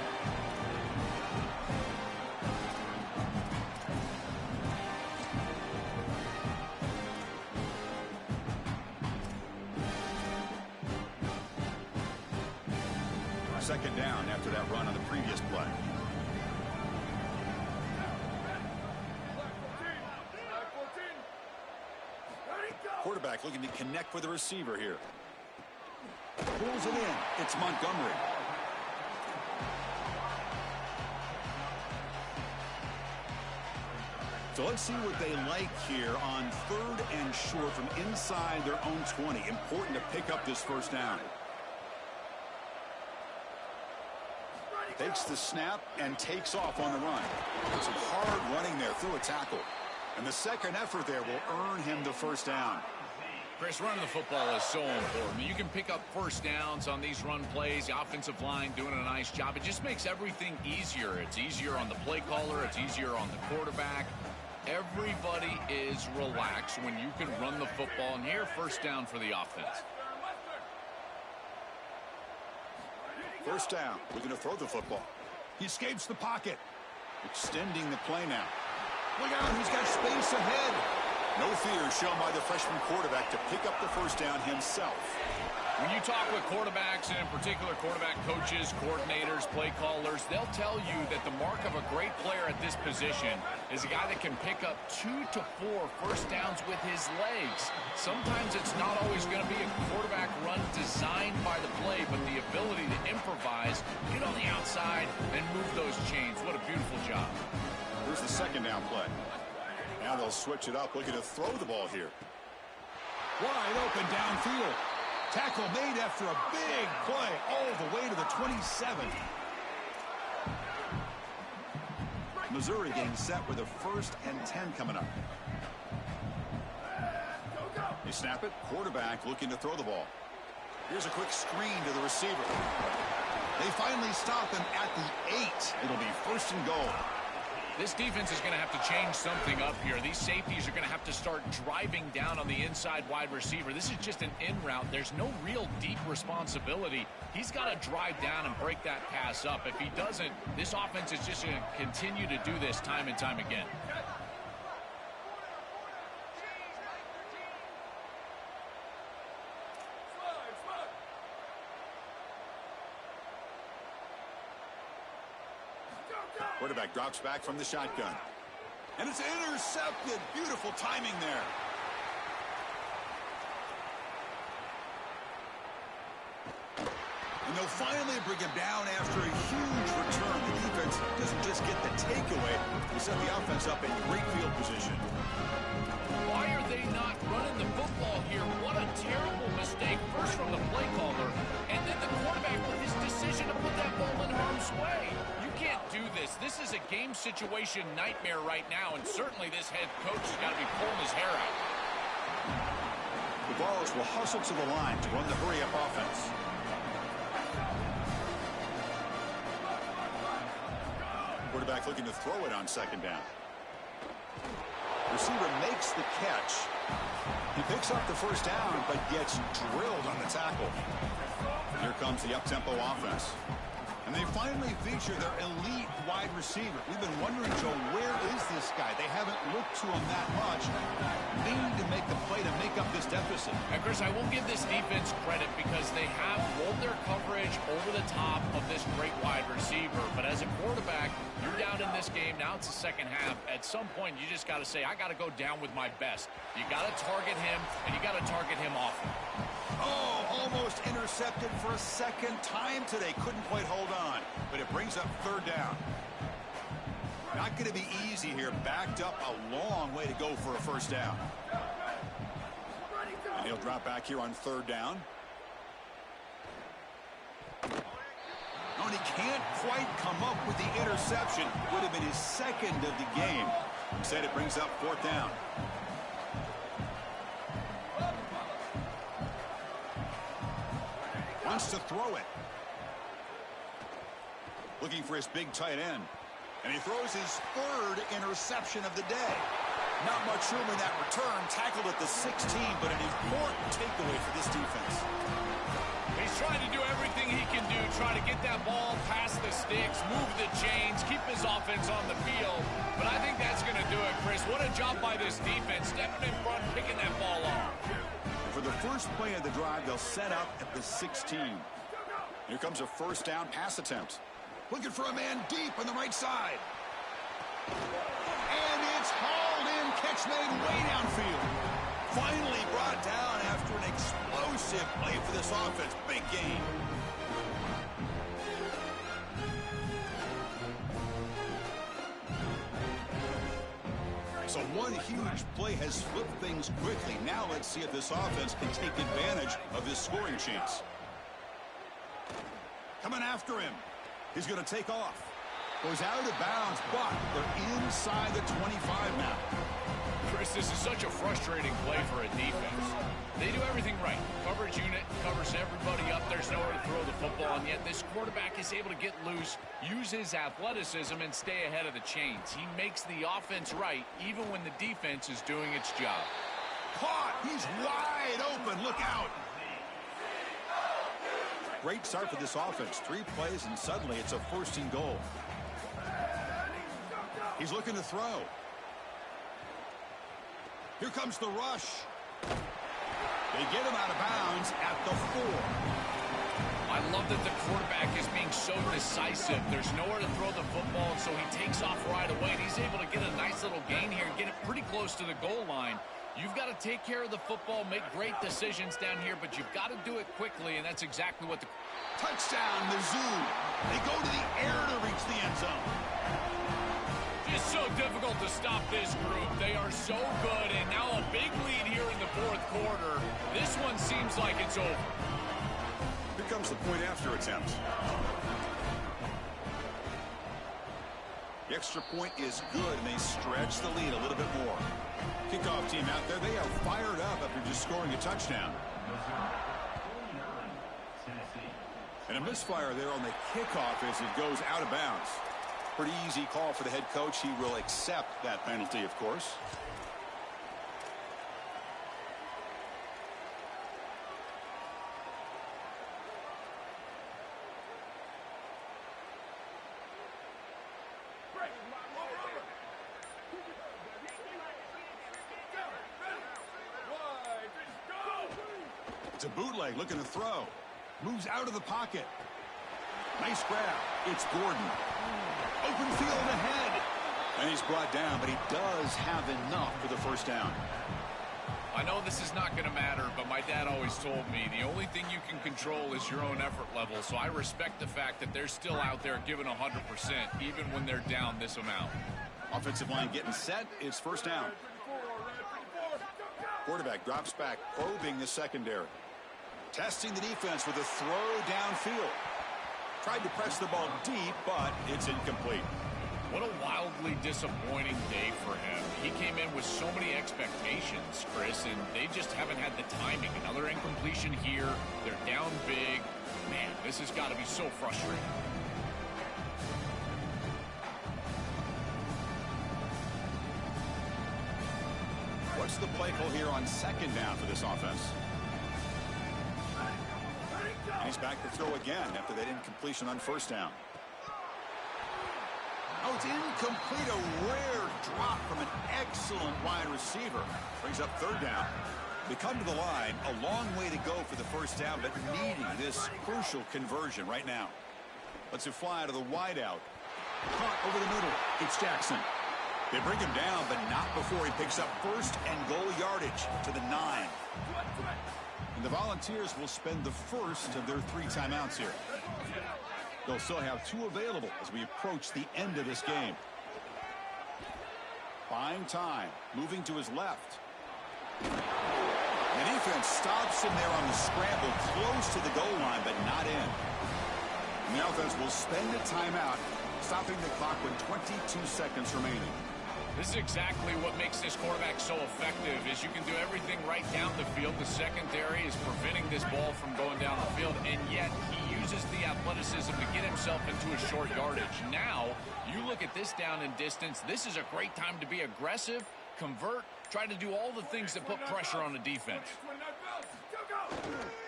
Second down after that run on the previous play. Quarterback looking to connect with the receiver here. Pulls it in. It's Montgomery. So let's see what they like here on 3rd and short from inside their own 20. Important to pick up this first down. Takes the snap and takes off on the run. Some hard running there through a tackle. And the second effort there will earn him the first down. Chris, running the football is so important. You can pick up first downs on these run plays. The offensive line doing a nice job. It just makes everything easier. It's easier on the play caller. It's easier on the quarterback. Everybody is relaxed when you can run the football. And here, first down for the offense. First down. Looking to throw the football. He escapes the pocket. Extending the play now. Look out, he's got space ahead. No fear shown by the freshman quarterback to pick up the first down himself. When you talk with quarterbacks, and in particular quarterback coaches, coordinators, play callers, they'll tell you that the mark of a great player at this position is a guy that can pick up 2 to 4 first downs with his legs. Sometimes it's not always going to be a quarterback run designed by the play, but the ability to improvise, get on the outside, and move those chains. What a beautiful job. Here's the second down play. Now they'll switch it up, looking to throw the ball here. Wide open downfield. Tackle made after a big play all the way to the 27. Missouri getting set with a 1st and 10 coming up. They snap it. Quarterback looking to throw the ball. Here's a quick screen to the receiver. They finally stop him at the 8. It'll be 1st and goal. This defense is going to have to change something up here. These safeties are going to have to start driving down on the inside wide receiver. This is just an in route. There's no real deep responsibility. He's got to drive down and break that pass up. If he doesn't, this offense is just going to continue to do this time and time again. Quarterback drops back from the shotgun. And it's intercepted. Beautiful timing there. And they'll finally bring him down after a huge return. The defense doesn't just get the takeaway, to set the offense up in great field position. Why are they not running the football here? What a terrible mistake. First from the play caller, and then the quarterback with his decision to put that ball in harm's way. You can't do this. This is a game situation nightmare right now, and certainly this head coach has got to be pulling his hair out. The Vols will hustle to the line to run the hurry-up offense. Quarterback looking to throw it on second down. Receiver makes the catch. He picks up the first down, but gets drilled on the tackle. Here comes the up-tempo offense. And they finally feature their elite wide receiver. We've been wondering, Joe, where is this guy? They haven't looked to him that much. They need to make the play to make up this deficit. And Chris, I will give this defense credit because they have rolled their coverage over the top of this great wide receiver. But as a quarterback, you're down in this game. Now it's the second half. At some point, you just got to say, I got to go down with my best. You got to target him, and you got to target him often. Oh, almost intercepted for a second time today. Couldn't quite hold on, but it brings up third down. Not going to be easy here. Backed up a long way to go for a first down. And he'll drop back here on third down. Oh, and he can't quite come up with the interception. Would have been his second of the game. Instead, it brings up fourth down. Wants to throw it. Looking for his big tight end. And he throws his third interception of the day. Not much room in that return. Tackled at the 16, but an important takeaway for this defense. He's trying to do everything he can do. Try to get that ball past the sticks, move the chains, keep his offense on the field. But I think that's going to do it, Chris. What a job by this defense. Stepping in front, picking that ball off. For the first play of the drive, they'll set up at the 16. Here comes a first down pass attempt. Looking for a man deep on the right side. And it's hauled in. Catch made way downfield. Finally brought down after an explosive play for this offense. Big gain. So one huge play has flipped things quickly. Now let's see if this offense can take advantage of this scoring chance. Coming after him. He's going to take off. Goes out of bounds, but they're inside the 25 now. Chris, this is such a frustrating play for a defense. They do everything right. Coverage unit covers everybody up. There's nowhere to throw the football, and yet this quarterback is able to get loose, use his athleticism, and stay ahead of the chains. He makes the offense right, even when the defense is doing its job. Caught! He's wide open. Look out! Great start for this offense. 3 plays, and suddenly it's a first and goal. He's looking to throw. Here comes the rush. They get him out of bounds at the 4. I love that the quarterback is being so decisive. There's nowhere to throw the football, so he takes off right away, and he's able to get a nice little gain here and get it pretty close to the goal line. You've got to take care of the football, make great decisions down here, but you've got to do it quickly, and that's exactly what the... Touchdown, Mizzou. They go to the air to reach the end zone. Just so difficult to stop this group. They are so good, and now a big lead here in the fourth quarter. This one seems like it's over. Here comes the point after attempt. The extra point is good, and they stretch the lead a little bit more. Kickoff team out there, they are fired up after just scoring a touchdown. And a misfire there on the kickoff as it goes out of bounds. Pretty easy call for the head coach. He will accept that penalty, of course. It's a bootleg looking to throw. Moves out of the pocket. Nice grab. It's Gordon. Open field ahead. And he's brought down, but he does have enough for the first down. I know this is not going to matter, but my dad always told me the only thing you can control is your own effort level. So I respect the fact that they're still out there giving 100%, even when they're down this amount. Offensive line getting set. It's first down. Quarterback drops back, probing the secondary. Testing the defense with a throw downfield. Tried to press the ball deep, but it's incomplete. What a wildly disappointing day for him. He came in with so many expectations, Chris, and they just haven't had the timing. Another incompletion here. They're down big. Man, this has got to be so frustrating. What's the play call here on second down for this offense? And he's back to throw again after that incompletion on first down. Oh, it's incomplete. A rare drop from an excellent wide receiver. Brings up third down. They come to the line. A long way to go for the first down, but needing this crucial conversion right now. Let's it fly to the wideout. Caught over the middle. It's Jackson. They bring him down, but not before he picks up first and goal yardage to the 9. And the Volunteers will spend the first of their 3 timeouts here. They'll still have 2 available as we approach the end of this game. Buying time, moving to his left. The defense stops him there on the scramble, close to the goal line, but not in. And the offense will spend a timeout, stopping the clock with 22 seconds remaining. This is exactly what makes this quarterback so effective, is you can do everything right down the field. The secondary is preventing this ball from going down the field, and yet he uses the athleticism to get himself into a short yardage. Now, you look at this down and distance, this is a great time to be aggressive, convert, try to do all the things that put pressure on the defense.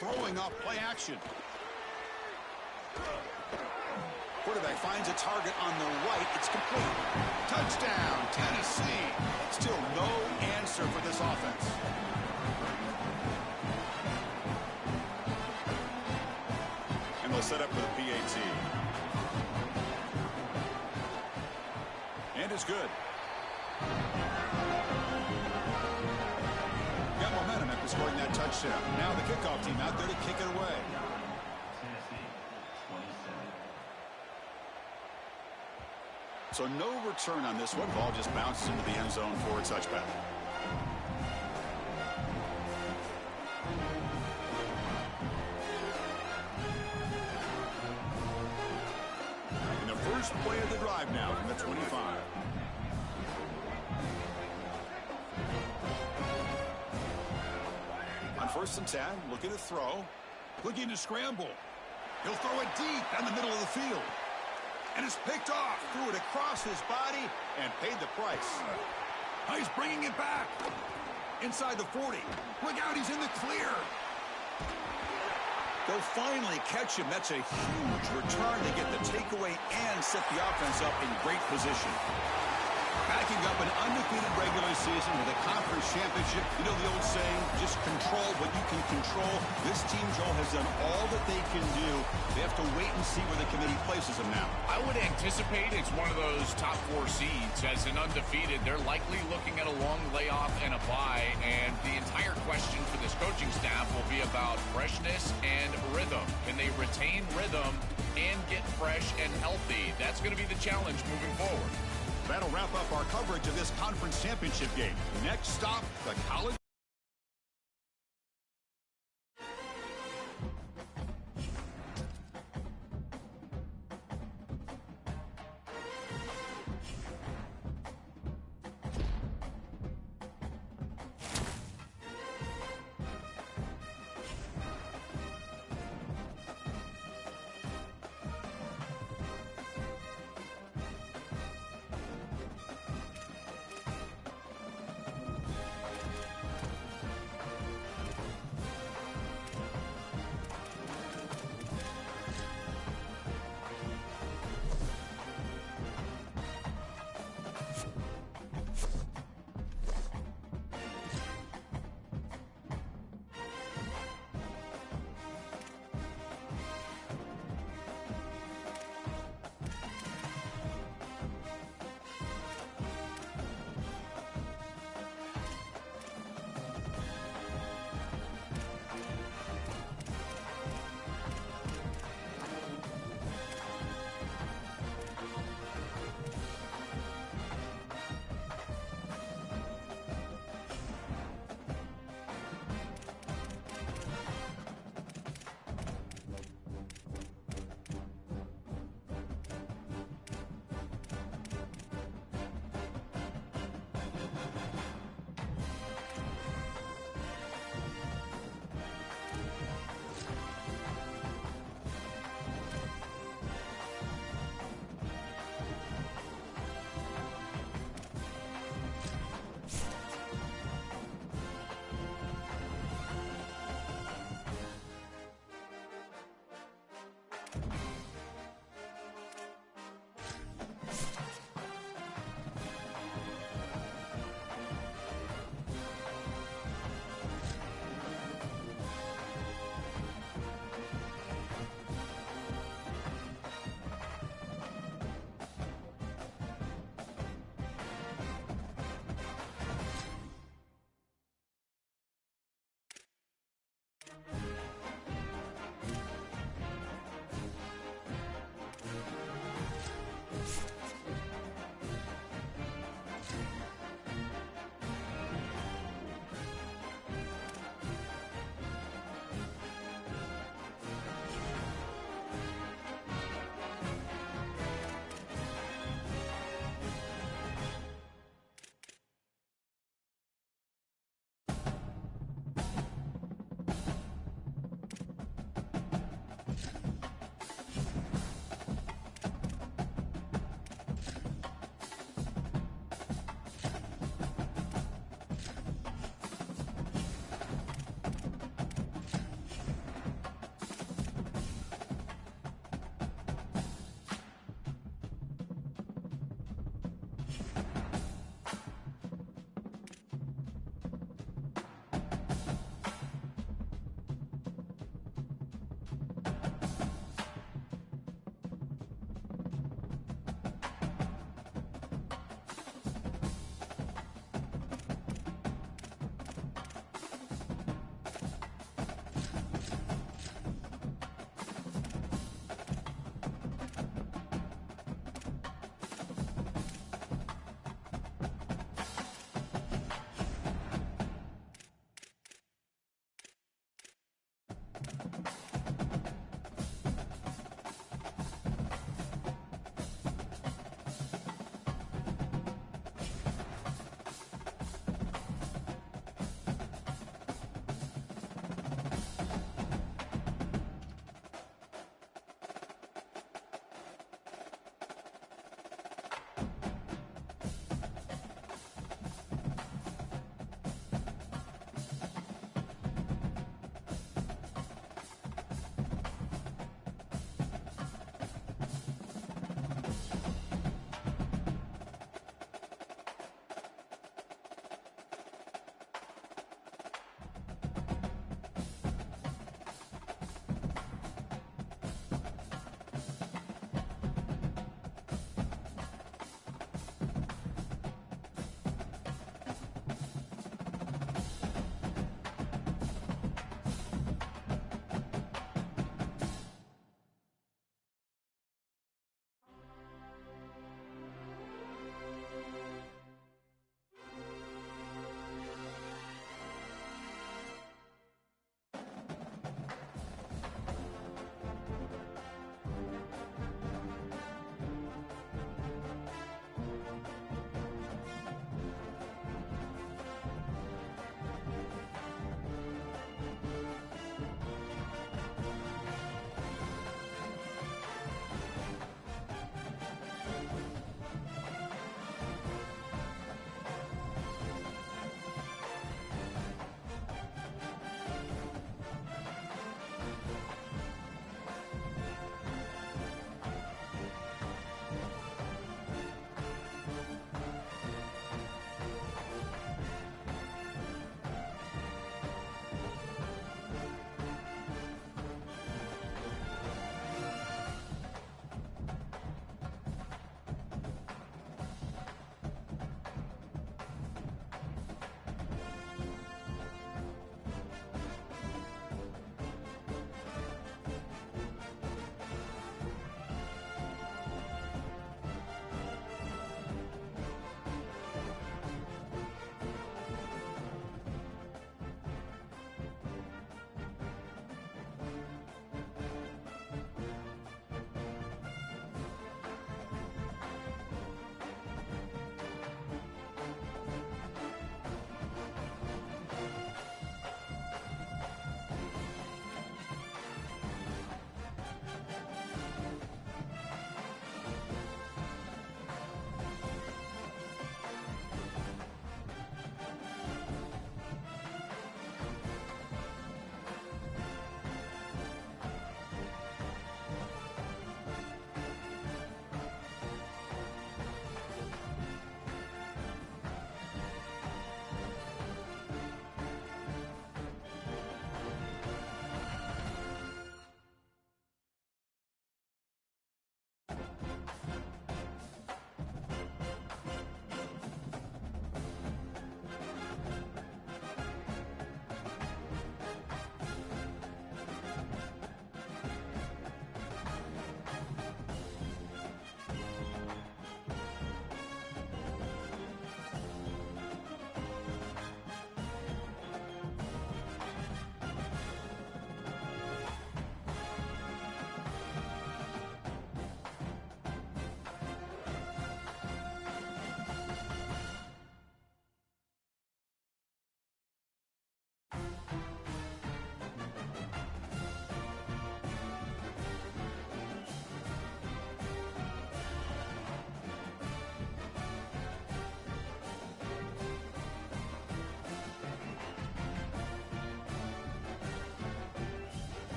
Throwing off play action. Quarterback finds a target on the right. It's complete. Touchdown, Tennessee. Still no answer for this offense. And they'll set up for the PAT. And it's good. Got momentum after scoring that touchdown. Now the kickoff team out there to kick it away. So no return on this one. Ball just bounces into the end zone for a touchback. And the first play of the drive now from the 25. On 1st and 10, looking to throw. Looking to scramble. He'll throw it deep down the middle of the field. And it's picked off, threw it across his body, and paid the price. Oh, he's bringing it back. Inside the 40. Look out, he's in the clear. They'll finally catch him. That's a huge return to get the takeaway and set the offense up in great position. Backing up an undefeated regular season with a conference championship. You know the old saying, just control what you can control. This team, Joel, has done all that they can do. They have to wait and see where the committee places them now. I would anticipate it's one of those top 4 seeds. As an undefeated, they're likely looking at a long layoff and a bye, and the entire question for this coaching staff will be about freshness and rhythm. Can they retain rhythm and get fresh and healthy? That's going to be the challenge moving forward. That'll wrap up our coverage of this conference championship game. Next stop, the college